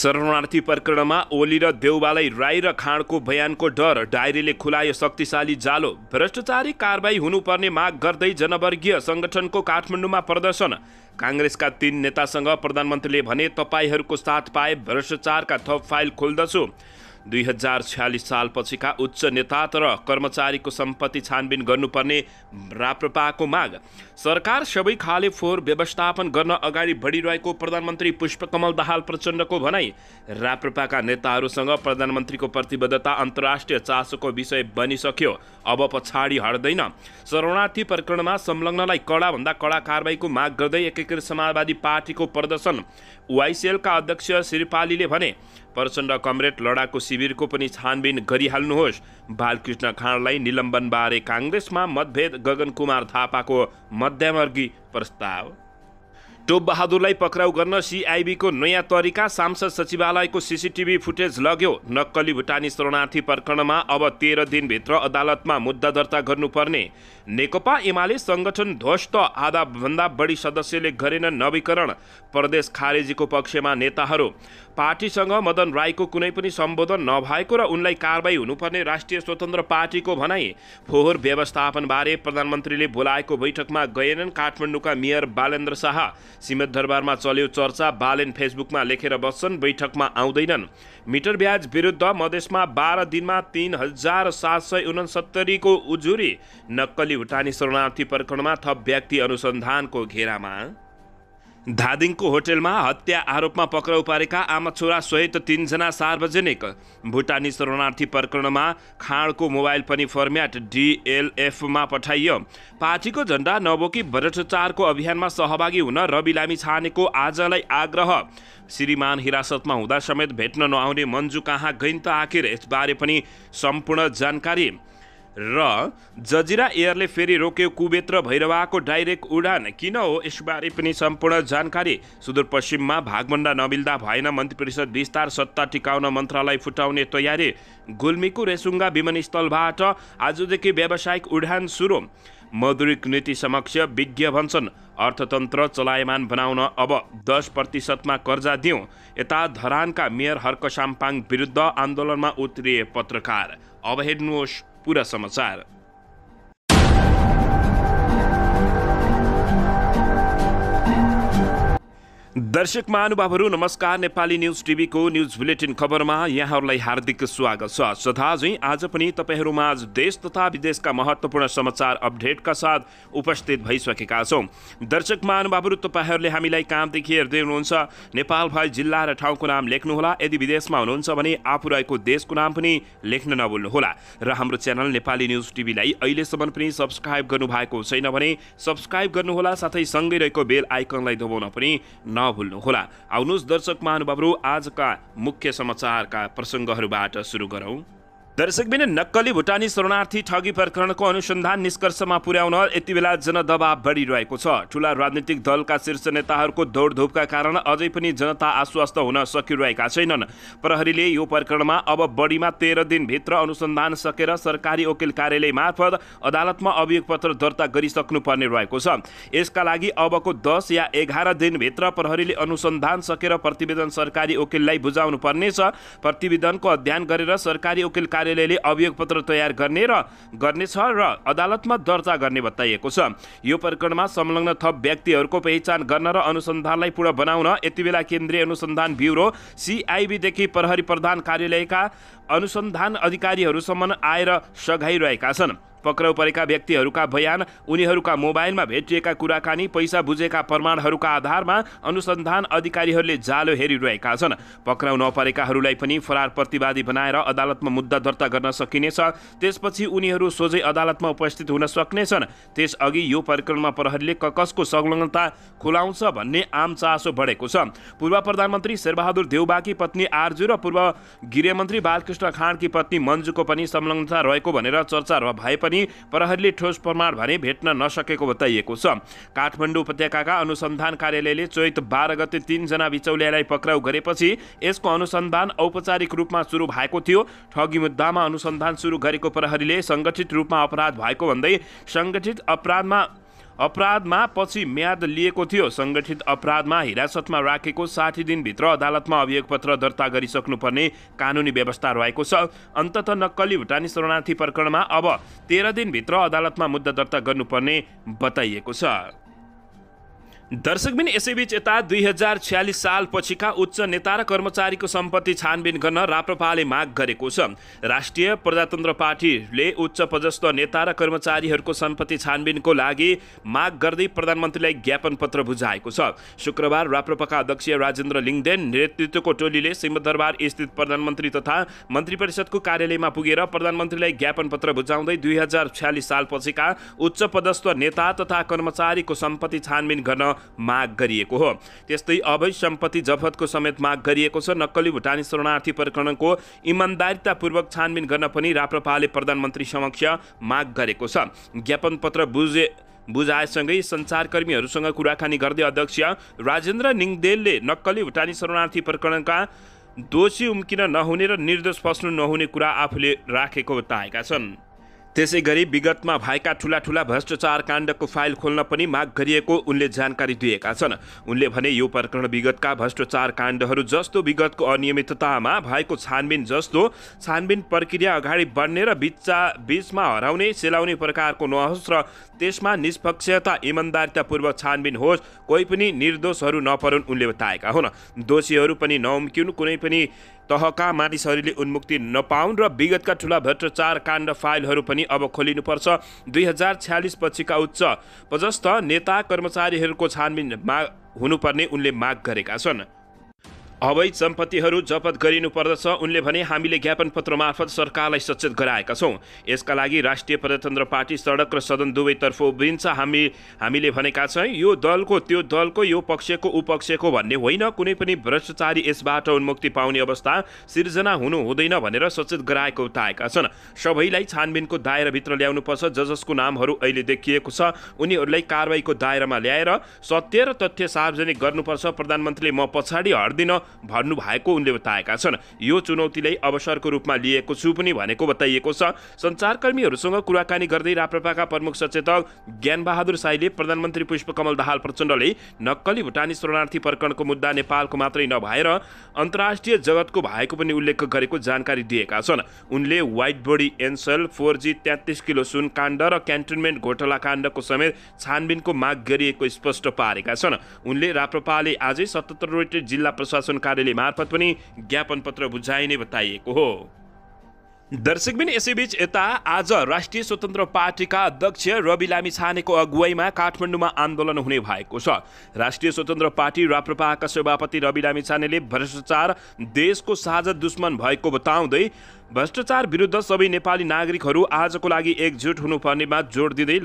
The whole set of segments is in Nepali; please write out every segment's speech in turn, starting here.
शरणार्थी प्रकरणमा ओली र देउबालाई राई र खाँडको बयानको डर डायरीले खुलायो शक्तिशाली जालो। भ्रष्टाचारी कारबाही हुनुपर्ने माग गर्दै जनवर्गीय संगठनको काठमाडौँमा प्रदर्शन। काङ्ग्रेसका 3 नेतासँग प्रधानमन्त्रीले भने तपाईहरूको साथ पाए भ्रष्टाचारका थप फाइल खोल्दछु। 2046 सालपछिका उच्च नेता तर कर्मचारीको सम्पत्ति छानबिन गर्नुपर्ने राप्रपाको माग। सरकार सबै खाले फोहोर व्यवस्थापन गर्न अगाडि बढिरहेको प्रधानमन्त्री पुष्पकमल दाहाल प्रचण्डको भनाई। राप्रपाका नेताहरूसँग प्रधानमन्त्रीको प्रतिबद्धता अन्तर्राष्ट्रिय चासोको विषय बनिसक्यो, अब पछाडि हट्दैन। शरणार्थी प्रकरणमा संलग्नलाई कडाभन्दा कडा कारबाहीको माग गर्दै एकीकृत समाजवादी पार्टीको प्रदर्शन। वाइसिएलका अध्यक्ष श्रीपालीले भने प्रचण्ड कमरेड लडाकु शिविरको पनि छानबिन गरिहाल्नुहोस्। बालकृष्ण खाँडलाई निलम्बनबारे काङ्ग्रेसमा मतभेद। गगन कुमार थापाको मध्यवर्गी प्रस्ताव। टोप बहादुरलाई पक्राउ गर्न सिआइबीको नयाँ तरिका। सांसद सचिवालयको सीसीटीभी फुटेज लग्यो। नक्कली भुटानी शरणार्थी प्रकरणमा अब 13 दिनभित्र अदालतमा मुद्दा दर्ता गर्नुपर्ने। नेकपा एमाले संगठन ध्वस्त, आधाभन्दा बढी सदस्यले गरेनन् नवीकरण। प्रदेश खारेजीको पक्षमा नेताहरू। पार्टीसँग मदन राईको कुनै पनि सम्बोधन नभएको र उनलाई कारबाही हुनुपर्ने राष्ट्रिय स्वतन्त्र पार्टीको भनाई। फोहोर व्यवस्थापनबारे प्रधानमन्त्रीले बोलाएको बैठकमा गएनन् काठमाडौँका मेयर बालेन्द्र शाह। सिमतदरबारमा चल्यो चर्चा। बालेन फेसबुकमा लेखेर बस्छन्, बैठकमा आउँदैनन्। मिटर ब्याज विरुद्ध मधेसमा 12 दिनमा 3769 को उजुरी। नक्कली भुटानी शरणार्थी प्रकरणमा थप व्यक्ति अनुसन्धानको घेरामा। धादिङको होटेलमा हत्या आरोपमा पक्राउ पारेका आमा छोरा सहित 3 जना सार्वजनिक। भुटानी शरणार्थी प्रकरणमा खाँडको मोबाइल पनि फर्म्याट डिएलएफमा पठाइयो। पार्टीको झण्डा नबोकी भ्रष्टाचारको अभियानमा सहभागी हुन रवि लामिछानेको आजलाई आग्रह। श्रीमान हिरासतमा हुँदा समेत भेट्न नआउने मन्जु कहाँ गइन् त आखिर? यसबारे पनि सम्पूर्ण जानकारी। र जजिरा एयरले फेरि रोक्यो कुवेत र भैरवाको डाइरेक्ट उडान, किन हो? यसबारे पनि सम्पूर्ण जानकारी। सुदूरपश्चिममा भागभण्डा नमिल्दा भएन, मन्त्री परिषद विस्तार, सत्ता टिकाउन मन्त्रालय फुटाउने तयारी। गुल्मीको रेसुङ्गा विमानस्थलबाट आजदेखि व्यावसायिक उडान सुरु। मौद्रिक नीति समक्ष विज्ञ भन्छन् अर्थतन्त्र चलायमान बनाउन अब 10% कर्जा दिउँ। यता धरानका मेयर हर्क साम्पाङ विरुद्ध आन्दोलनमा उत्रिए पत्रकार। अब हेर्नुहोस् पूरा समाचार। दर्शक महानुभावहरू नमस्कार। नेपाली न्युज टिभीको न्युज बुलेटिन खबरमा यहाँहरूलाई हार्दिक स्वागत छ। सदाझै आज पनि तपाईहरूमाझ देश तथा विदेशका महत्त्वपूर्ण समाचार अपडेटका साथ उपस्थित भइसकेका छौँ। दर्शक महानुभावहरू, तपाईहरूले हामीलाई कामदेखि हेर्दै हुनुहुन्छ नेपाल भए जिल्ला र ठाउँको नाम लेख्नुहोला। यदि विदेशमा हुनुहुन्छ भने आफू रहेको देशको नाम पनि लेख्न नभुल्नुहोला। र हाम्रो च्यानल नेपाली न्युज टिभीलाई अहिलेसम्म पनि सब्स्क्राइब गर्नुभएको छैन भने सब्स्क्राइब गर्नुहोला, साथै सँगै रहेको बेल आइकनलाई दबाउन पनि नभुल्नुहोला। आउनुहोस् दर्शक महानुभावहरू, आजका मुख्य समाचारका प्रसङ्गहरूबाट सुरु गरौँ। दर्शकबिन, नक्कली भुटानी शरणार्थी ठगी प्रकरणको अनुसन्धान निष्कर्षमा पुर्याउन यति बेला जनदबाव बढिरहेको छ। ठूला राजनीतिक दलका शीर्ष नेताहरूको दौडधुपका कारण अझै पनि जनता आश्वस्त हुन सकिरहेका छैनन्। प्रहरीले यो प्रकरणमा अब बढीमा 13 दिनभित्र अनुसन्धान सकेर सरकारी वकिल कार्यालय मार्फत अदालतमा अभियोग पत्र दर्ता गरिसक्नुपर्ने रहेको छ। यसका लागि अबको 10 या 11 दिनभित्र प्रहरीले अनुसन्धान सकेर प्रतिवेदन सरकारी वकिललाई बुझाउनु पर्नेछ। प्रतिवेदनको अध्ययन गरेर सरकारी वकिल कार्यालयले अभियोग पत्र तयार गर्नेछ र अदालतमा दर्ता गर्ने बताइएको छ। यो प्रकरणमा संलग्न थप व्यक्तिहरूको पहिचान गर्न र अनुसन्धानलाई पूर्ण बनाउन यति बेला केन्द्रीय अनुसन्धान ब्युरो सिआइबीदेखि प्रहरी प्रधान कार्यालयका अनुसन्धान अधिकारीहरूसम्म आएर सघाइरहेका छन्। पक्राउ परेका व्यक्तिहरूका बयान, उनीहरूका मोबाइलमा भेटिएका कुराकानी, पैसा बुझेका प्रमाणहरूका आधारमा अनुसन्धान अधिकारीहरूले जालो हेरिरहेका छन्। पक्राउ नपरेकाहरूलाई पनि फरार प्रतिवादी बनाएर अदालतमा मुद्दा दर्ता गर्न सकिनेछ। त्यसपछि उनीहरू सोझै अदालतमा उपस्थित हुन सक्नेछन्। त्यसअघि यो प्रकरणमा प्रहरीले कसको संलग्नता खुलाउँछ भन्ने आम चासो बढेको छ। पूर्व प्रधानमन्त्री शेरबहादुर देउबाकी पत्नी आरजु र पूर्व गृहमन्त्री बालकृष्ण खाँडकी पत्नी मन्जुको पनि संलग्नता रहेको भनेर चर्चा भए पनि प्रहरीले ठोस प्रमाण भने भेट्न नसकेको बताइएको छ। काठमाडौँ उपत्यकाका अनुसन्धान कार्यालयले चैत 12 गते 3 जना बिचौलियालाई पक्राउ गरेपछि यसको अनुसन्धान औपचारिक रूपमा सुरु भएको थियो। ठगी मुद्दामा अनुसन्धान सुरु गरेको प्रहरीले संगठित रूपमा अपराध भएको भन्दै संगठित अपराधमा अपराधमा पछि म्याद लिएको थियो। संगठित अपराधमा हिरासतमा राखेको 60 दिनभित्र अदालतमा अभियोगपत्र दर्ता गरिसक्नुपर्ने कानुनी व्यवस्था रहेको छ। अन्ततः नक्कली भुटानी शरणार्थी प्रकरणमा अब 13 दिनभित्र अदालतमा मुद्दा दर्ता गर्नुपर्ने बताइएको छ। दर्शकबिन यसैबीच यता 2046 साल पछिका उच्च नेता र कर्मचारीको सम्पत्ति छानबिन गर्न राप्रपाले माग गरेको छ। राष्ट्रिय प्रजातन्त्र पार्टीले उच्च पदस्थ नेता र कर्मचारीहरूको सम्पत्ति छानबिनको लागि माग गर्दै प्रधानमन्त्रीलाई ज्ञापन पत्र बुझाएको छ। शुक्रबार राप्रपाका अध्यक्ष राजेन्द्र लिङदेन नेतृत्वको टोलीले सिंहदरबार स्थित प्रधानमन्त्री तथा मन्त्री परिषदको कार्यालयमा पुगेर प्रधानमन्त्रीलाई ज्ञापन पत्र बुझाउँदै 2046 साल पछिका उच्च पदस्थ नेता तथा कर्मचारीको सम्पत्ति छानबिन गर्न माग गरिएको हो। त्यस्तै अवैध सम्पत्ति जफतको समेत माग गरिएको छ। नक्कली भुटानी शरणार्थी प्रकरणको इमान्दारितापूर्वक छानबिन गर्न पनि राप्रपाले प्रधानमन्त्री समक्ष माग गरेको छ। ज्ञापन पत्र बुझाएसँगै सञ्चारकर्मीहरूसँग कुराकानी गर्दै अध्यक्ष राजेन्द्र लिङदेनले नक्कली भुटानी शरणार्थी प्रकरणका दोषी उम्किन नहुने र निर्दोष फस्नु नहुने कुरा आफूले राखेको बताएका छन्। त्यसै गरी विगतमा भएका ठूला भ्रष्टाचार काण्डको फाइल खोल्न पनि माग गरिएको उनले जानकारी दिएका छन्। उनले भने यो प्रकरण विगतका भ्रष्टाचार काण्डहरू जस्तो विगतको अनियमिततामा भएको छानबिन जस्तो छानबिन प्रक्रिया अगाडि बढ्ने र बीचमा हराउने सेलाउने प्रकारको नहोस् र त्यसमा निष्पक्षता इमान्दारितापूर्वक छानबिन होस्, कोही पनि निर्दोषहरू नपरुन् उनले बताएका हुन्। दोषीहरू पनि नउम्किनु, कुनै पनि तहका मानिसहरूले उन्मुक्ति नपाउन् र विगतका ठूला भ्रष्टाचार काण्ड फाइलहरू पनि अब खोलिनुपर्छ। 2046 पछिका उच्च पदस्थ नेता कर्मचारीहरूको छानबिन हुनुपर्ने उनले माग गरेका छन्। अवैध सम्पत्तिहरू जफत गरिनुपर्दछ उनले भने। हामीले ज्ञापन पत्र मार्फत सरकारलाई सचेत गराएका छौँ। यसका लागि राष्ट्रिय प्रजातन्त्र पार्टी सडक र सदन दुवैतर्फ उभिन्छ। हामीले भनेका छौँ यो दलको त्यो दलको यो पक्षको उपक्षको भन्ने होइन। कुनै पनि भ्रष्टाचारी यसबाट उन्मुक्ति पाउने अवस्था सिर्जना हुनु हुँदैन भनेर सचेत गराएको बताएका छन्। सबैलाई छानबिनको दायराभित्र ल्याउनुपर्छ। जसको नामहरू अहिले देखिएको छ उनीहरूलाई कारबाहीको दायरामा ल्याएर सत्य र तथ्य सार्वजनिक गर्नुपर्छ। प्रधानमन्त्रीले म पछाडि हट्दिन भन्नु भएको उनले बताएका छन्। यो चुनौतीलाई अवसरको रूपमा लिएको छु पनि भनेको बताइएको छ। सञ्चारकर्मीहरूसँग कुराकानी गर्दै राप्रपाका प्रमुख सचेतक ज्ञानबहादुर साईले प्रधानमन्त्री पुष्पकमल दाहाल प्रचण्डले नक्कली भुटानी शरणार्थी प्रकरणको मुद्दा नेपालको मात्रै नभएर अन्तर्राष्ट्रिय जगतको भएको पनि उल्लेख गरेको जानकारी दिएका छन्। उनले white body Ncell 4G 33 kilo सुन काण्ड र क्यान्टोनमेन्ट घोटाला काण्डको समेत छानबिनको माग गरिएको स्पष्ट पारेका छन्। उनले राप्रपाले आजै 77 वटै जिल्ला प्रशासन कार्यालय मार्फत पनि ज्ञापन पत्र बुझाइने बताइएको हो। दर्शकबिन यसैबीच यता आज राष्ट्रिय स्वतन्त्र पार्टीका अध्यक्ष रवि लामिछानेको अगुवाईमा काठमाडौँमा आन्दोलन हुने भएको छ। राष्ट्रिय स्वतन्त्र पार्टी राप्रपाका सभापति रवि लामिछानेले भ्रष्टाचार देशको साझा दुश्मन भएको बताउँदै भ्रष्टाचार विरुद्ध सबै नेपाली नागरिकहरू आजको लागि एकजुट हुनुपर्नेमा जोड दिँदै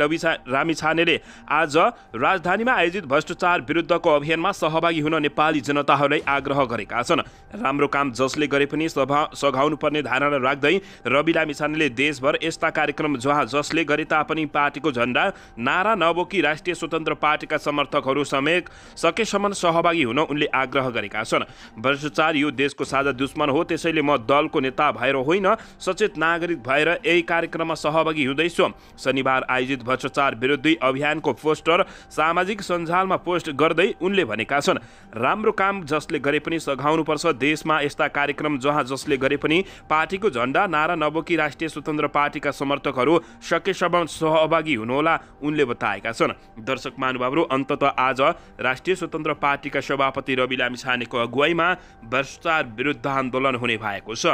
लामिछानेले आज राजधानीमा आयोजित भ्रष्टाचार विरुद्धको अभियानमा सहभागी हुन नेपाली जनताहरूलाई आग्रह गरेका छन्। राम्रो काम जसले गरे पनि सघाउनु पर्ने धारणा राख्दै रवि लामिछानेले देशभर यस्ता कार्यक्रम जहाँ जसले गरे तापनि पार्टीको झण्डा नारा नबोकी राष्ट्रिय स्वतन्त्र पार्टीका समर्थकहरू समेत सकेसम्म सहभागी हुन उनले आग्रह गरेका छन्। भ्रष्टाचार यो देशको साझा दुश्मन हो, त्यसैले म दलको नेता भएर होइन सचेत नागरिक भएर यही कार्यक्रममा सहभागी हुँदैछु। शनिबार आयोजित भ्रष्टाचार विरुद्धी अभियानको पोस्टर सामाजिक सञ्जालमा पोस्ट गर्दै उनले भनेका छन् राम्रो काम जसले गरे पनि सघाउनुपर्छ। देशमा यस्ता कार्यक्रम जहाँ जसले गरे पनि पार्टीको झण्डा नारा नबोकी राष्ट्रिय स्वतन्त्र पार्टीका समर्थकहरू सकेसम्म सहभागी हुनुहोला उनले बताएका छन्। दर्शक महानुभावहरू, अन्ततः आज राष्ट्रिय स्वतन्त्र पार्टीका सभापति रवि लामिछानेको अगुवाईमा भ्रष्टाचार विरुद्ध आन्दोलन हुने भएको छ।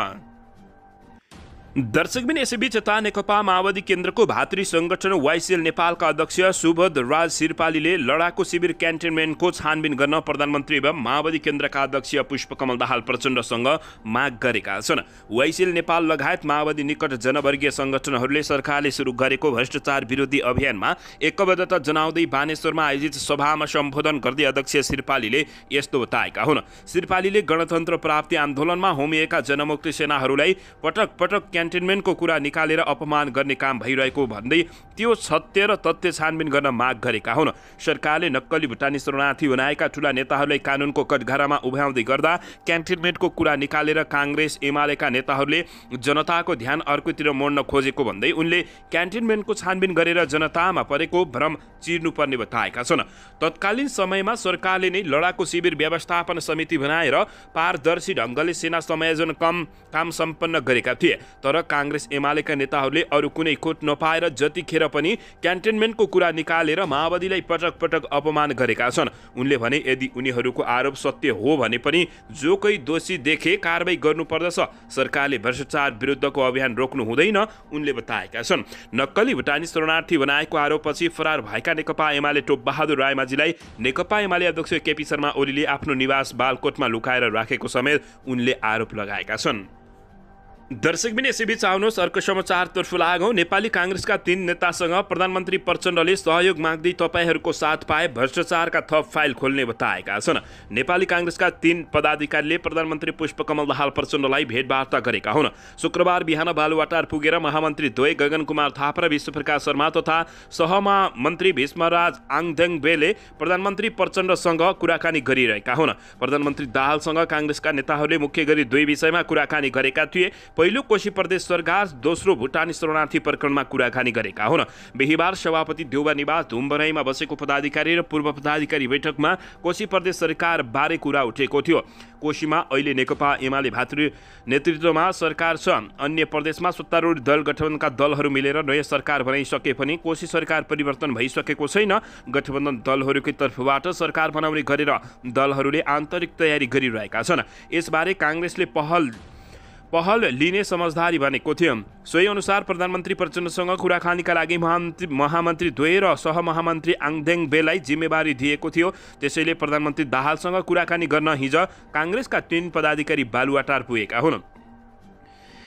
दर्शकबिन यसैबीच यता नेकपा माओवादी केन्द्रको भातृ संगठन वाइसिएल नेपालका अध्यक्ष सुबोध राज सिरपालीले लडाकु शिविर क्यान्टोनमेन्टको छानबिन गर्न प्रधानमन्त्री एवं माओवादी केन्द्रका अध्यक्ष पुष्पकमल दाहाल प्रचण्डसँग माग गरेका छन्। वाइसिएल नेपाल लगायत माओवादी निकट जनवर्गीय संगठनहरूले सरकारले सुरु गरेको भ्रष्टाचार विरोधी अभियानमा एकबद्धता जनाउँदै बानेश्वरमा आयोजित सभामा सम्बोधन गर्दै अध्यक्ष सिरपालीले यस्तो बताएका हुन्। सिरपालीले गणतन्त्र प्राप्ति आन्दोलनमा होमिएका जनमुक्ति सेनाहरूलाई पटक पटक क्यान्टोनमेन्टको कुरा निकालेर अपमान गर्ने काम भइरहेको भन्दै त्यो सत्य र तथ्य छानबिन गर्न माग गरेका हुन्। सरकारले नक्कली भुटानी शरणार्थी बनाएका ठूला नेताहरूलाई कानुनको कठघरामा उभ्याउँदै गर्दा क्यान्टोनमेन्टको कुरा निकालेर काङ्ग्रेस एमालेका नेताहरूले जनताको ध्यान अर्कोतिर मोड्न खोजेको भन्दै उनले क्यान्टोनमेन्टको छानबिन गरेर जनतामा परेको भ्रम चिर्नुपर्ने बताएका छन्। तत्कालीन समयमा सरकारले नै लडाकु शिविर व्यवस्थापन समिति बनाएर पारदर्शी ढङ्गले सेना समायोजन काम सम्पन्न गरेका थिए। तर काङ्ग्रेस एमालेका नेताहरूले अरू कुनै खोट नपाएर जतिखेर पनि क्यान्टोनमेन्टको कुरा निकालेर माओवादीलाई पटक पटक अपमान गरेका छन्। उनले भने यदि उनीहरूको आरोप सत्य हो भने पनि जो कोही दोषी देखे कारबाही गर्नुपर्दछ। सरकारले भ्रष्टाचार विरुद्धको अभियान रोक्नु हुँदैन उनले बताएका छन्। नक्कली भुटानी शरणार्थी बनाएको आरोपपछि फरार भएका नेकपा एमाले टोपबहादुर रायमाझीलाई नेकपा एमाले अध्यक्ष केपी शर्मा ओलीले आफ्नो निवास बालकोटमा लुकाएर राखेको समेत उनले आरोप लगाएका छन्। दर्शकबिन यसैबीच आउनुहोस् अर्को समाचारतर्फ लागौँ। नेपाली काङ्ग्रेसका 3 नेतासँग प्रधानमन्त्री प्रचण्डले सहयोग माग्दै तपाईँहरूको साथ पाए भ्रष्टाचारका थप फाइल खोल्ने बताएका छन्। नेपाली काङ्ग्रेसका 3 पदाधिकारीले प्रधानमन्त्री पुष्पकमल दाहाल प्रचण्डलाई भेटवार्ता गरेका हुन्। शुक्रबार बिहान बालुवाटार पुगेर महामन्त्री द्वय गगन कुमार थापा र विश्वप्रकाश शर्मा तथा सहमन्त्री भीष्मराज आङदेङबेले प्रधानमन्त्री प्रचण्डसँग कुराकानी गरिरहेका हुन्। प्रधानमन्त्री दाहालसँग काङ्ग्रेसका नेताहरूले मुख्य गरी 2 विषयमा कुराकानी गरेका थिए। पहिलो कोशी प्रदेश सरकार, दोस्रो भुटानी शरणार्थी प्रकरणमा कुराकानी गरेका हुन्। बिहिबार सभापति देउबा निवास धुम्बराईमा बसेको पदाधिकारी र पूर्व पदाधिकारी बैठकमा कोशी प्रदेश सरकार बारे कुरा उठेको थियो। कोशीमा अहिले नेकपा एमाले भातृ नेतृत्वमा सरकार छ। अन्य प्रदेशमा सत्तारूढ दल गठबन्धनका दलहरू मिलेर नयाँ सरकार बनाइसके पनि कोशी सरकार परिवर्तन भइसकेको छैन। गठबन्धन दलहरूकै तर्फबाट सरकार बनाउने गरेर दलहरूले आन्तरिक तयारी गरिरहेका छन्। यसबारे काङ्ग्रेसले पहल लिने समझदारी बनेको थियो। सोही अनुसार प्रधानमन्त्री प्रचण्डसँग कुराकानीका लागि महामन्त्री द्वय र सहमहामन्त्री आङदेङबेलाई जिम्मेवारी दिएको थियो। त्यसैले प्रधानमन्त्री दाहालसँग कुराकानी गर्न हिजो काङ्ग्रेसका 3 पदाधिकारी बालुवाटार पुगेका हुन्।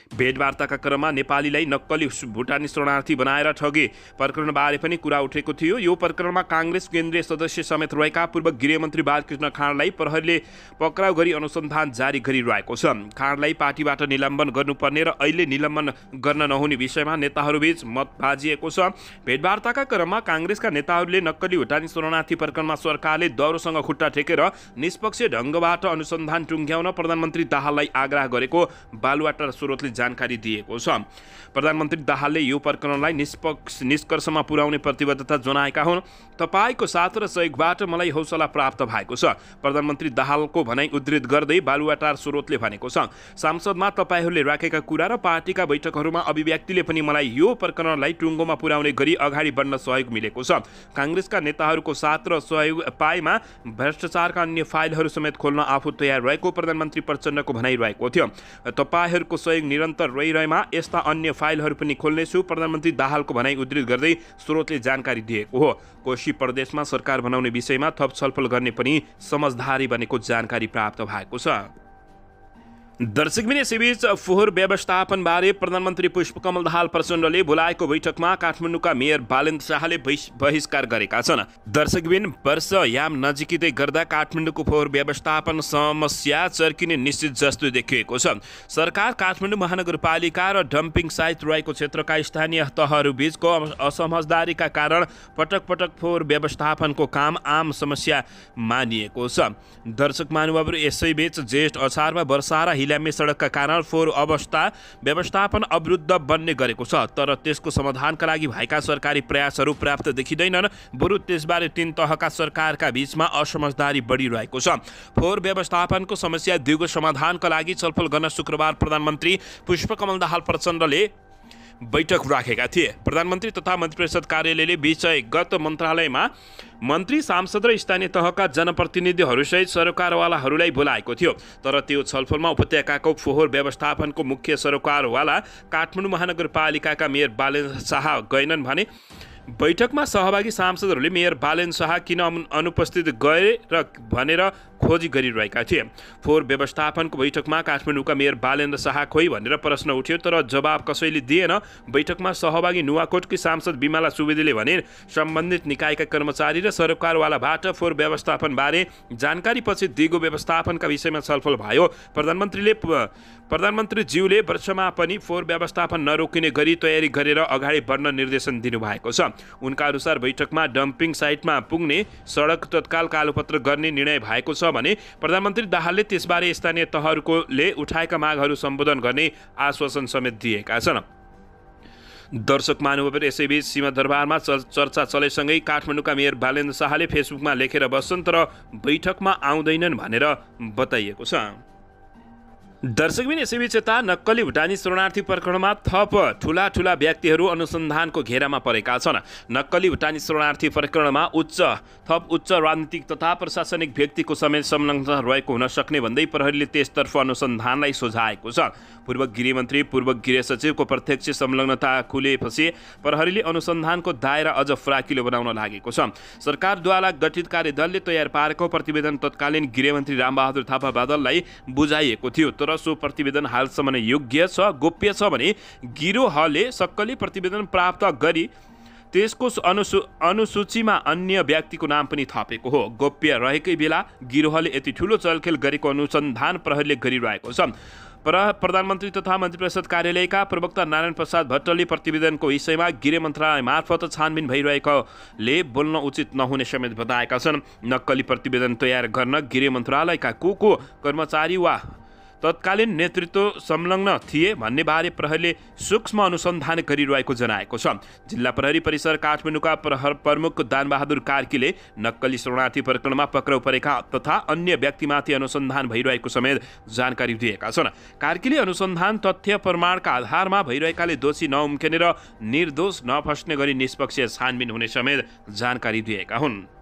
भेटवार्ताका क्रममा नेपालीलाई नक्कली भुटानी शरणार्थी बनाएर ठगे प्रकरणबारे पनि कुरा उठेको थियो। यो प्रकरणमा काङ्ग्रेस केन्द्रीय सदस्य समेत रहेका पूर्व गृहमन्त्री बालकृष्ण खाँडलाई प्रहरीले पक्राउ गरी अनुसन्धान जारी गरिरहेको छ। खाँडलाई पार्टीबाट निलम्बन गर्नुपर्ने र अहिले निलम्बन गर्न नहुने विषयमा नेताहरूबीच मत बाजिएको छ। भेटवार्ताका क्रममा काङ्ग्रेसका नेताहरूले नक्कली भुटानी शरणार्थी प्रकरणमा सरकारले दौरोसँग खुट्टा टेकेर निष्पक्ष ढङ्गबाट अनुसन्धान टुङ्ग्याउन प्रधानमन्त्री दाहाललाई आग्रह गरेको बालुवाटार स्रोतले जानकारी दिएको छ। प्रधानमन्त्री दाहालले यो प्रकरणलाई निष्कर्षमा पुर्याउने प्रतिबद्धता जनाएका हुन्। तपाईको साथ र सहयोगबाट मलाई हौसला प्राप्त भएको छ, प्रधानमन्त्री दाहालको भनाइ उद्धृत गर्दै बालुवाटार स्रोतले भनेको छ। सांसदमा तपाईहरूले राखेका कुरा र पार्टीका बैठकहरूमा अभिव्यक्तिले पनि मलाई यो प्रकरणलाई टुङ्गोमा पुर्याउने गरी अगाडि बढ्न सहयोग मिलेको छ। काङ्ग्रेसका नेताहरूको साथ र सहयोग पाएमा भ्रष्टाचारका अन्य फाइलहरू समेत खोल्न आफू तयार रहेको प्रधानमन्त्री प्रचण्डको भनाइरहेको थियो। तपाईहरूको सहयोग निरन्तर रहिरहेमा यस्ता अन्य फाइलहरू पनि खोल्नेछु, प्रधानमन्त्री दाहालको भनाइ उद्धृत गर्दै स्रोतले जानकारी दिएको हो। कोशी प्रदेशमा सरकार बनाउने विषयमा थप छलफल गर्ने पनि समझदारी बनेको जानकारी प्राप्त भएको छ। दर्शकबिन यसैबीच फोहोर व्यवस्थापनबारे प्रधानमन्त्री पुष्पकमल दाहाल प्रचण्डले बोलाएको बैठकमा काठमाडौँका मेयर बालेन्द्र शाहले बहिष्कार गरेका छन्। दर्शकबिन वर्ष याम नजिकै गर्दा काठमाडौँको फोहोर व्यवस्थापन समस्या चर्किने निश्चित जस्तो देखिएको छ। सरकार, काठमाडौँ महानगरपालिका र डम्पिङ साइट रहेको क्षेत्रका स्थानीय तहहरूबीचको असमझदारीका कारण पटक पटक फोहोर व्यवस्थापनको काम आम समस्या मानिएको छ। दर्शक महानुभावहरू, यसैबीच जेष्ठ असारमा वर्षा र हिलामी सडकका कारण फोहोर व्यवस्थापन अवरुद्ध बन्ने गरेको छ। तर त्यसको समाधानका लागि भएका सरकारी प्रयासहरू पर्याप्त देखिँदैनन्। बरु त्यसबारे 3 तहका सरकारका बीचमा असमझदारी बढिरहेको छ। फोहोर व्यवस्थापनको समस्या दिगो समाधानका लागि छलफल गर्न शुक्रबार प्रधानमन्त्री पुष्पकमल दाहाल प्रचण्डले बैठक राखेका थिए। प्रधानमन्त्री तथा मन्त्रिपरिषद कार्यालयले विषयगत मन्त्रालयमा मन्त्री, सांसद र स्थानीय तहका जनप्रतिनिधिहरूसहित सरोकारवालाहरूलाई बोलाएको थियो। तर त्यो छलफलमा उपत्यकाको फोहोर व्यवस्थापनको मुख्य सरोकारवाला काठमाडौँ महानगरपालिकाका मेयर बालेन्द्र शाह गएनन् भने बैठकमा सहभागी सांसदहरूले मेयर बालेन्द्र शाह किन अनुपस्थित गए भनेर खोजी गरिरहेका थिए। फोहोर व्यवस्थापनको बैठकमा काठमाडौँका मेयर बालेन्द्र शाह खोइ भनेर प्रश्न उठ्यो, तर जवाब कसैले दिएन। बैठकमा सहभागी नुवाकोटकी सांसद बिमला सुवेदीले भने सम्बन्धित निकायका कर्मचारी र सरकारवालाबाट फोहोर व्यवस्थापनबारे जानकारी पछि दिगो व्यवस्थापनका विषयमा छलफल भयो। प्रधानमन्त्रीज्यूले वर्षमा पनि फोहोर व्यवस्थापन नरोकिने गरी तयारी गरेर अगाडि बढ्न निर्देशन दिनुभएको छ। उनका अनुसार बैठकमा डम्पिङ साइटमा पुग्ने सडक तत्काल कालोपत्र गर्ने निर्णय भएको छ भने प्रधानमन्त्री दाहालले त्यसबारे स्थानीय तहहरूले उठाएका मागहरू सम्बोधन गर्ने आश्वासन समेत दिएका छन्। दर्शक महानुभावहरू, यसैबीच सिंहदरबारमा चर्चा चलेसँगै काठमाडौँका मेयर बालेन्द्र शाहले फेसबुकमा लेखेर बस्छन् तर बैठकमा आउँदैनन् भनेर बताइएको छ। दर्शकबिन, यसैबीच यता नक्कली भुटानी शरणार्थी प्रकरणमा थप ठूला व्यक्तिहरू अनुसन्धानको घेरामा परेका छन्। नक्कली भुटानी शरणार्थी प्रकरणमा थप उच्च राजनीतिक तथा प्रशासनिक व्यक्तिको समेत संलग्नता रहेको हुन सक्ने भन्दै प्रहरीले त्यसतर्फ अनुसन्धानलाई सुझाएको छ। पूर्व गृहमन्त्री, पूर्व गृह सचिवको प्रत्यक्ष संलग्नता खुलेपछि प्रहरीले अनुसन्धानको दायरा अझ फराकिलो बनाउन लागेको छ। सरकारद्वारा गठित कार्यदलले तयार पारेको प्रतिवेदन तत्कालीन गृहमन्त्री रामबहादुर थापा बादललाई बुझाइएको थियो, तर सो प्रतिवेदन हालसम्म नै योग्य छ, गोप्य छ भने गिरोहले सक्कली प्रतिवेदन प्राप्त गरी त्यसको अनुसूचीमा अन्य व्यक्तिको नाम पनि थपेको हो। गोप्य रहेकै बेला गिरोहले यति ठूलो चलखेल गरेको अनुसन्धान प्रहरीले गरिरहेको छ। प्रधानमन्त्री तथा मन्त्री परिषद कार्यालयका प्रवक्ता नारायण प्रसाद भट्टले प्रतिवेदनको विषयमा गृह मन्त्रालय मार्फत छानबिन भइरहेकोले बोल्न उचित नहुने समेत बताएका छन्। नक्कली प्रतिवेदन तयार गर्न गृह मन्त्रालयका को कर्मचारी वा तत्कालीन नेतृत्व संलग्न थिए भन्ने बारे प्रहरीले सूक्ष्म अनुसन्धान गरिरहेको जनाएको छ। जिल्ला प्रहरी परिसर काठमाडौँका प्रमुख दानबहादुर कार्कीले नक्कली शरणार्थी प्रकरणमा पक्राउ परेका तथा अन्य व्यक्तिमाथि अनुसन्धान भइरहेको समेत जानकारी दिएका छन्। कार्कीले अनुसन्धान तथ्य प्रमाणका आधारमा भइरहेकाले दोषी नउम्किने र निर्दोष नफस्ने गरी निष्पक्ष छानबिन हुने समेत जानकारी दिएका हुन्।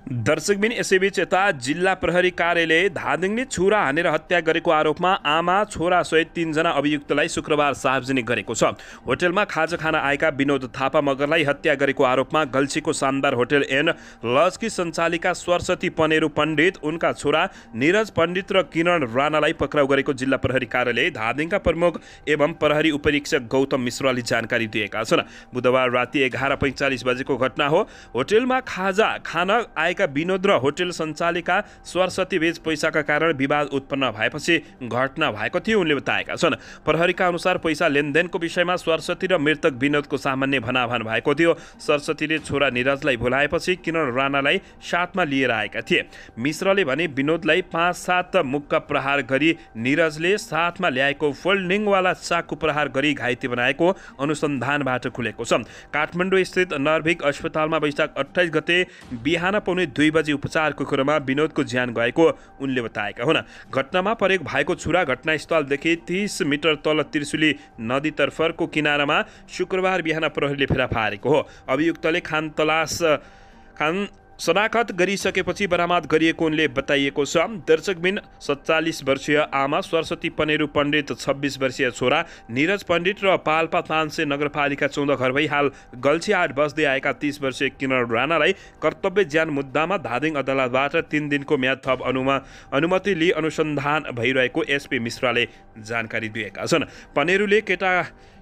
दर्शकबिन, यसैबीच यता जिल्ला प्रहरी कार्यालय धादिङले छुरा हानेर हत्या गरेको आरोपमा आमा छोरा सहित 3 जना अभियुक्तलाई शुक्रबार सार्वजनिक गरेको छ। होटलमा खाजा खान आएका विनोद थापा मगरलाई हत्या गरेको आरोपमा गल्छीको शानदार होटल एन्ड लजकी सञ्चालिका सरस्वती पनेरू पण्डित, उनका छोरा निरज पण्डित र किरण राणालाई पक्राउ गरेको जिल्ला प्रहरी कार्यालय धादिङका प्रमुख एवं प्रहरी उपरीक्षक गौतम मिश्रले जानकारी दिएका छन्। बुधबार राति 11:45 बजेको घटना हो। होटलमा खाजा खान आएका विनोद र होटल सञ्चालिका सरस्वती बीच पैसाका कारण विवाद उत्पन्न भएपछि घटना भएको थियो उनले बताएका छन्। प्रहरीका अनुसार पैसा लेनदेनको विषयमा सरस्वती र मृतक विनोदको सामान्य भनाभन भएको थियो। सरस्वतीले छोरा निरजलाई बोलाएपछि किरण राणालाई साथमा लिएर आएका थिए। मिश्रले भने विनोदलाई 5-7 मुक्का प्रहार गरी निरजले साथमा ल्याएको फोल्डिङवाला चाकु प्रहार गरी घाइते बनाएको अनुसन्धानबाट खुलेको छ। काठमाडौँ स्थित नर्भिक अस्पतालमा वैशाख 28 गते बिहान 2 बजे उपचारको क्रममा विनोदको ज्यान गएको उनले बताएका हुन्। घटनामा प्रयोग भएको छुरा घटनास्थलदेखि 30 मिटर तल त्रिशुली नदीतर्फको किनारामा शुक्रबार बिहान प्रहरीले फेला पारेको हो। अभियुक्तले खान शनाखत गरिसकेपछि बरामद गरिएको उनले बताइएको छ। दर्शकबिन, 47 वर्षीय आमा सरस्वती पनेरू पण्डित, 26 वर्षीय छोरा निरज पण्डित र पाल्पा तानसे नगरपालिका 14 घर भई हाल गल्छी 8 बस्दै आएका 30 वर्षीय किरण राणालाई कर्तव्य ज्यान मुद्दामा धादिङ अदालतबाट 3 दिनको म्याद थप अनुमति लिई अनुसन्धान भइरहेको एसपी मिश्राले जानकारी दिएका छन्। पनेरूले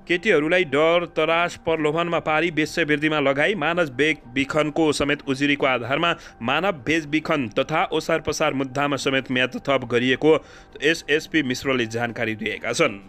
केटीहरूलाई डर तरास प्रलोभनमा पारी वेश्यावृत्तिमा लगाई मानव बेचबिखनको समेत उजुरीको आधारमा मानव बेचबिखन तथा ओसार पसार मुद्दामा समेत म्याद थप गरिएको एसपी मिश्रले जानकारी दिएका छन्।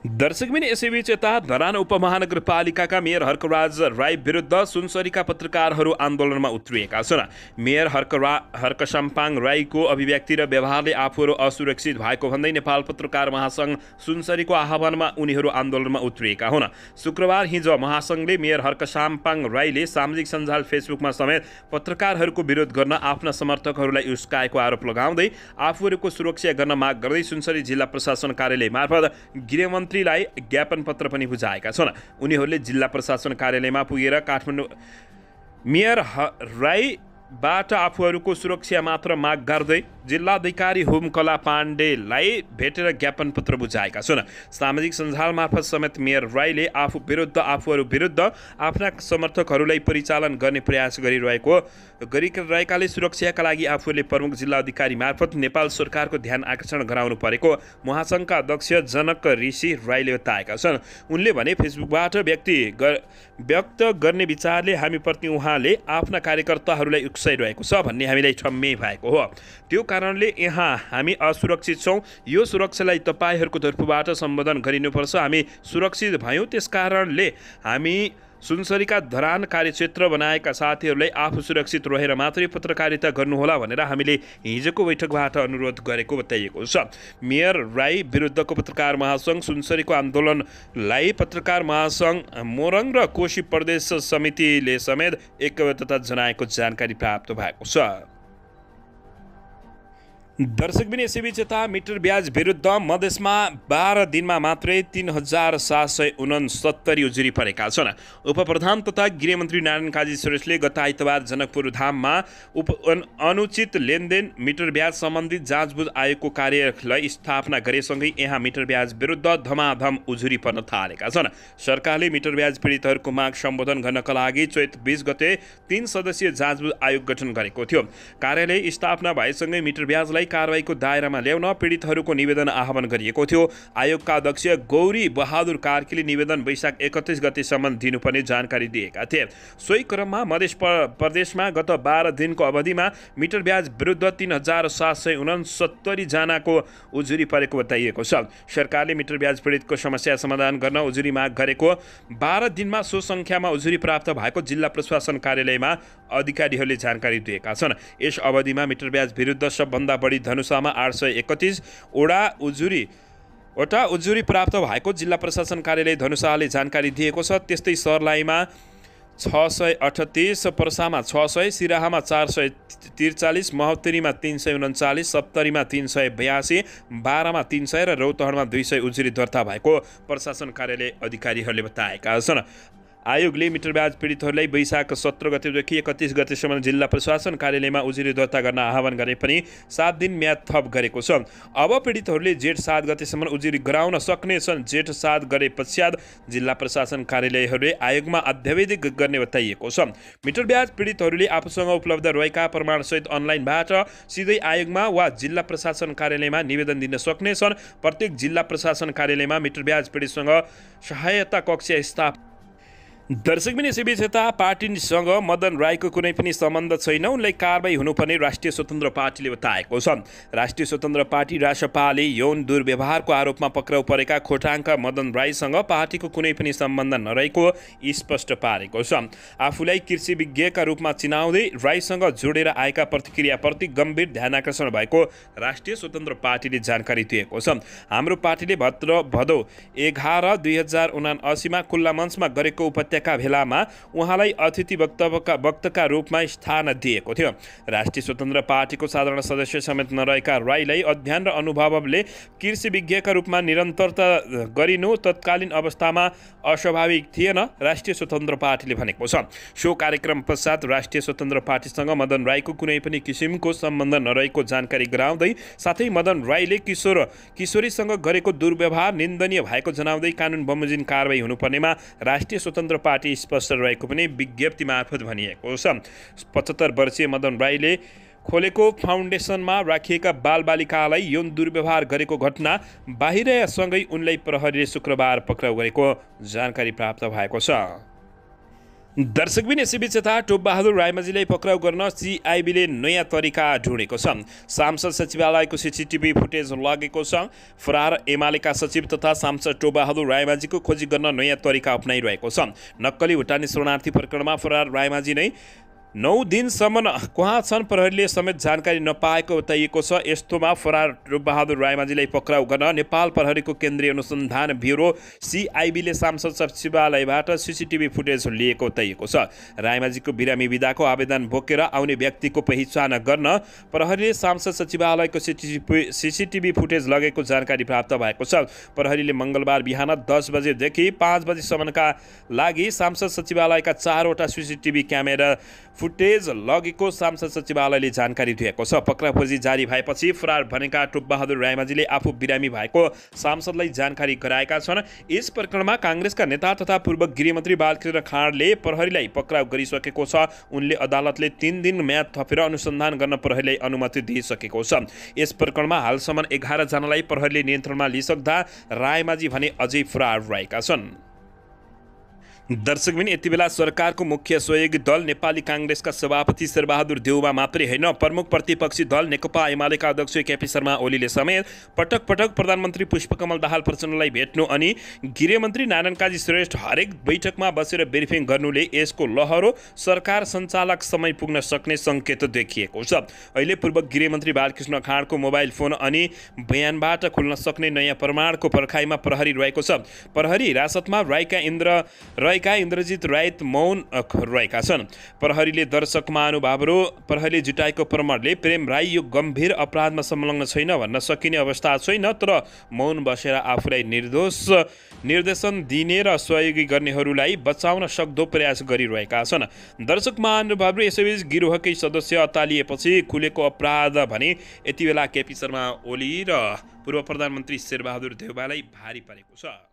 दर्शकबिन, यसैबीच यता धरान उपमहानगरपालिकाका मेयर हर्कराज राई विरुद्ध सुनसरीका पत्रकारहरू आन्दोलनमा उत्रिएका छन्। मेयर हर्कसाम्पाङ राईको अभिव्यक्ति र व्यवहारले आफूहरू असुरक्षित भएको भन्दै नेपाल पत्रकार महासङ्घ सुनसरीको आह्वानमा उनीहरू आन्दोलनमा उत्रिएका हुन्। शुक्रबार हिजो महासङ्घले मेयर हर्कसाम्पाङ राईले सामाजिक सञ्जाल फेसबुकमा समेत पत्रकारहरूको विरोध गर्न आफ्ना समर्थकहरूलाई उस्काएको आरोप लगाउँदै आफूहरूको सुरक्षा गर्न माग गर्दै सुनसरी जिल्ला प्रशासन कार्यालय मार्फत गृहमन्त्री लाई ज्ञापन पत्र पनि बुझाएका छन्। उनीहरूले जिल्ला प्रशासन कार्यालयमा पुगेर काठमाडौँ मेयर राई बाट आफूहरूको सुरक्षा मात्र माग गर्दै जिल्लाधिकारी होमकला पाण्डेलाई भेटेर ज्ञापन पत्र बुझाएका छन्। सामाजिक सञ्जाल मार्फत समेत मेयर राईले आफूहरू विरुद्ध आफ्ना समर्थकहरूलाई परिचालन गर्ने प्रयास गरिरहेकाले सुरक्षाका लागि आफूले प्रमुख जिल्लाधिकारी मार्फत नेपाल सरकारको ध्यान आकर्षण गराउनु परेको महासङ्घका अध्यक्ष जनक ऋषि राईले बताएका छन्। उनले भने फेसबुकबाट व्यक्त गर्ने विचारले हामीप्रति उहाँले आफ्ना कार्यकर्ताहरूलाई उक्साइरहेको छ भन्ने हामीलाई ठम्मै भएको हो। त्यो कारणले यहाँ हामी असुरक्षित छौँ। यो सुरक्षालाई तपाईँहरूको तर्फबाट सम्बोधन गरिनुपर्छ। हामी सुरक्षित भयौँ, त्यसकारणले हामी सुनसरीका धरान कार्यक्षेत्र बनाएका साथीहरूलाई आफू सुरक्षित रहेर मात्रै पत्रकारिता गर्नुहोला भनेर हामीले हिजोको बैठकबाट अनुरोध गरेको बताइएको छ। मेयर राई विरुद्धको पत्रकार महासङ्घ सुनसरीको आन्दोलनलाई पत्रकार महासङ्घ मोरङ र कोशी प्रदेश समितिले समेत एकबद्धता जनाएको जानकारी प्राप्त भएको छ। दर्शकबिन यसैबीच यता मिटर ब्याज विरुद्ध मधेसमा 12 दिनमा मात्रै 3,769 उजुरी परेका छन्। उपप्रधान तथा गृहमन्त्री नारायण काजी श्रेष्ठले गत आइतबार जनकपुर धाममा अनुचित लेनदेन मिटर ब्याज सम्बन्धी जाँचबुझ आयोगको कार्यालय स्थापना गरेसँगै यहाँ मिटर ब्याज विरुद्ध धमाधम उजुरी पर्न थालेका छन्। सरकारले मिटर ब्याज पीडितहरूको माग सम्बोधन गर्नका लागि चैत 20 गते 3 सदस्यीय जाँचबुझ आयोग गठन गरेको थियो। कार्यालय स्थापना भएसँगै मिटर ब्याजलाई कारबाहीको दायरामा ल्याउन पीडितहरूको निवेदन आह्वान गरिएको थियो। आयोगका अध्यक्ष गौरी बहादुर कार्कीले निवेदन वैशाख 31 गतेसम्म दिनुपर्ने जानकारी दिएका थिए। सोही क्रममा मध्य प्रदेशमा गत 12 दिनको अवधिमा मिटर ब्याज विरुद्ध 3,769 जनाको उजुरी परेको बताइएको छ। सरकारले मिटर ब्याज पीडितको समस्या समाधान गर्न उजुरी माग गरेको 12 दिनमा सो सङ्ख्यामा उजुरी प्राप्त भएको जिल्ला प्रशासन कार्यालयमा अधिकारीहरूले जानकारी दिएका छन्। यस अवधिमा मिटर ब्याज विरुद्ध सबभन्दा बढी धनुषामा 831 वटा उजुरी प्राप्त भएको जिल्ला प्रशासन कार्यालय धनुषाले जानकारी दिएको छ। त्यस्तै सर्लाहीमा 638, पर्सामा 600, सिराहामा 443, महोत्तरीमा 339, सप्तरीमा 382, बाह्रमा 300 र रौतहटमा 200 उजुरी दर्ता भएको प्रशासन कार्यालय अधिकारीहरूले बताएका छन्। आयोगले मिटर ब्याज पीडितहरूलाई वैशाख 17 गतेदेखि 31 गतेसम्म जिल्ला प्रशासन कार्यालयमा उजुरी दर्ता गर्न आह्वान गरे पनि 7 दिन म्याद थप गरेको छ। अब पीडितहरूले जेठ 7 गतेसम्म उजुरी गराउन सक्नेछन्। जेठ 7 गरे पश्चात जिल्ला प्रशासन कार्यालयहरूले आयोगमा अध्यावधिक गर्ने बताइएको छ। मिटर ब्याज पीडितहरूले आफूसँग उपलब्ध रहेका प्रमाणसहित अनलाइनबाट सिधै आयोगमा वा जिल्ला प्रशासन कार्यालयमा निवेदन दिन सक्नेछन्। प्रत्येक जिल्ला प्रशासन कार्यालयमा मिटर ब्याज पीडितसँग सहायता कक्ष स्थापना। दर्शकबिन यसैबीच यता पार्टीसँग मदन राईको कुनै पनि सम्बन्ध छैन, उनलाई कारबाही हुनुपर्ने राष्ट्रिय स्वतन्त्र पार्टीले बताएको छ। राष्ट्रिय स्वतन्त्र पार्टी रासपाले यौन दुर्व्यवहारको आरोपमा पक्राउ परेका खोटाङका मदन राईसँग पार्टीको कुनै पनि सम्बन्ध नरहेको स्पष्ट पारेको छ। आफूलाई कृषि विज्ञका रूपमा चिनाउँदै राईसँग जोडेर आएका प्रतिक्रियाप्रति गम्भीर ध्यानाकर्षण भएको राष्ट्रिय स्वतन्त्र पार्टीले जानकारी दिएको छ। हाम्रो पार्टीले भदौ 11, 2079 मा खुल्ला मञ्चमा गरेको उपत्यका भेलामा उहाँलाई अतिथि वक्ताका रूपमा स्थान दिएको थियो। राष्ट्रिय स्वतन्त्र पार्टीको साधारण सदस्य समेत नरहेका राईलाई अध्ययन र अनुभवले कृषि विज्ञका रूपमा निरन्तरता गरिनु तत्कालीन अवस्थामा अस्वाभाविक थिएन, राष्ट्रिय स्वतन्त्र पार्टीले भनेको छ। सो कार्यक्रम पश्चात राष्ट्रिय स्वतन्त्र पार्टीसँग मदन राईको कुनै पनि किसिमको सम्बन्ध नरहेको जानकारी गराउँदै साथै मदन राईले किशोरीसँग गरेको दुर्व्यवहार निन्दनीय भएको जनाउँदै कानुन बमोजिम कारबाही हुनुपर्नेमा राष्ट्रिय स्वतन्त्र पार्टी स्पष्ट रहेको पनि विज्ञप्ति मार्फत भनिएको छ। 75 वर्षीय मदन राईले खोलेको फाउन्डेसनमा राखिएका बालबालिकालाई यौन दुर्व्यवहार गरेको घटना बाहिरसँगै उनलाई प्रहरीले शुक्रबार पक्राउ गरेको जानकारी प्राप्त भएको छ। दर्शकबिन यसैबीच यता टोपबहादुर रायमाझीलाई पक्राउ गर्न सिआइबीले नयाँ तरिका ढुँडेको छ। सांसद सचिवालयको सीसीटीभी फुटेज लगेको छ। फरार एमालेका सचिव तथा सांसद टोपबहादुर रायमाझीको खोजी गर्न नयाँ तरिका अपनाइरहेको छ। नक्कली भुटानी शरणार्थी प्रकरणमा फरार रायमाझी नै 9 दिनसम्म कहाँ छन् प्रहरीले समेत जानकारी नपाएको बताइएको छ। यस्तोमा फरार टोपबहादुर रायमाझीलाई पक्राउ गर्न नेपाल प्रहरीको केन्द्रीय अनुसन्धान ब्युरो सिआइबीले सांसद सचिवालयबाट सीसीटीभी फुटेज लिएको बताइएको छ। रायमाझीको बिरामी विधाको आवेदन बोकेर आउने व्यक्तिको पहिचान गर्न प्रहरीले सांसद सचिवालयको सीसीटीभी फुटेज लगेको जानकारी प्राप्त भएको छ। प्रहरीले मंगलबार बिहान 10 बजेदेखि 5 बजेसम्मका लागि सांसद सचिवालयका 4 वटा सीसीटीभी क्यामेरा फुटेज लगेको सांसद सचिवालयले जानकारी दिएको छ। पक्राउखोजी जारी भएपछि फरार भनेका टोपबहादुर रायमाझीले आफू बिरामी भएको सांसदलाई जानकारी गराएका छन्। यस प्रकरणमा काङ्ग्रेसका नेता तथा पूर्व गृहमन्त्री बालकृष्ण खाँडले प्रहरीलाई पक्राउ गरिसकेको छ। उनले अदालतले 3 दिन म्याद थपेर अनुसन्धान गर्न प्रहरीलाई अनुमति दिइसकेको छ। यस प्रकरणमा हालसम्म 11 जनालाई प्रहरीले नियन्त्रणमा लिइसक्दा रायमाझी भने अझै फरार रहेका छन्। दर्शकबिन, यति बेला सरकारको मुख्य सहयोगी दल नेपाली काङ्ग्रेसका सभापति शेरबहादुर देउवा मात्रै होइन, प्रमुख प्रतिपक्षी दल नेकपा एमालेका अध्यक्ष केपी शर्मा ओलीले समेत पटक पटक प्रधानमन्त्री पुष्पकमल दाहाल प्रचण्डलाई भेट्नु अनि गृहमन्त्री नारायण काजी श्रेष्ठ हरेक बैठकमा बसेर ब्रिफिङ गर्नुले यसको लहरो सरकार सञ्चालक समय पुग्न सक्ने सङ्केत देखिएको छ। अहिले पूर्व गृहमन्त्री बालकृष्ण खाँडको मोबाइल फोन अनि बयानबाट खुल्न सक्ने नयाँ प्रमाणको पर्खाइमा प्रहरी रहेको छ। प्रहरी हिरासतमा रहेका इन्द्रजित रायत मौन रहेका छन्। प्रहरीले दर्शक महानुभावहरू प्रहरीले जुटाएको प्रमाणले प्रेम राई यो गम्भीर अपराधमा संलग्न छैन भन्न सकिने अवस्था छैन, तर मौन बसेर आफूलाई निर्देशन दिने र सहयोगी गर्नेहरूलाई बचाउन सक्दो प्रयास गरिरहेका छन्। दर्शक महानुभावहरू यसैबीच गिरोहकै सदस्य अत्तालिएपछि खुलेको अपराध भने यति बेला केपी शर्मा ओली र पूर्व प्रधानमन्त्री शेरबहादुर देउवालाई भारी परेको छ।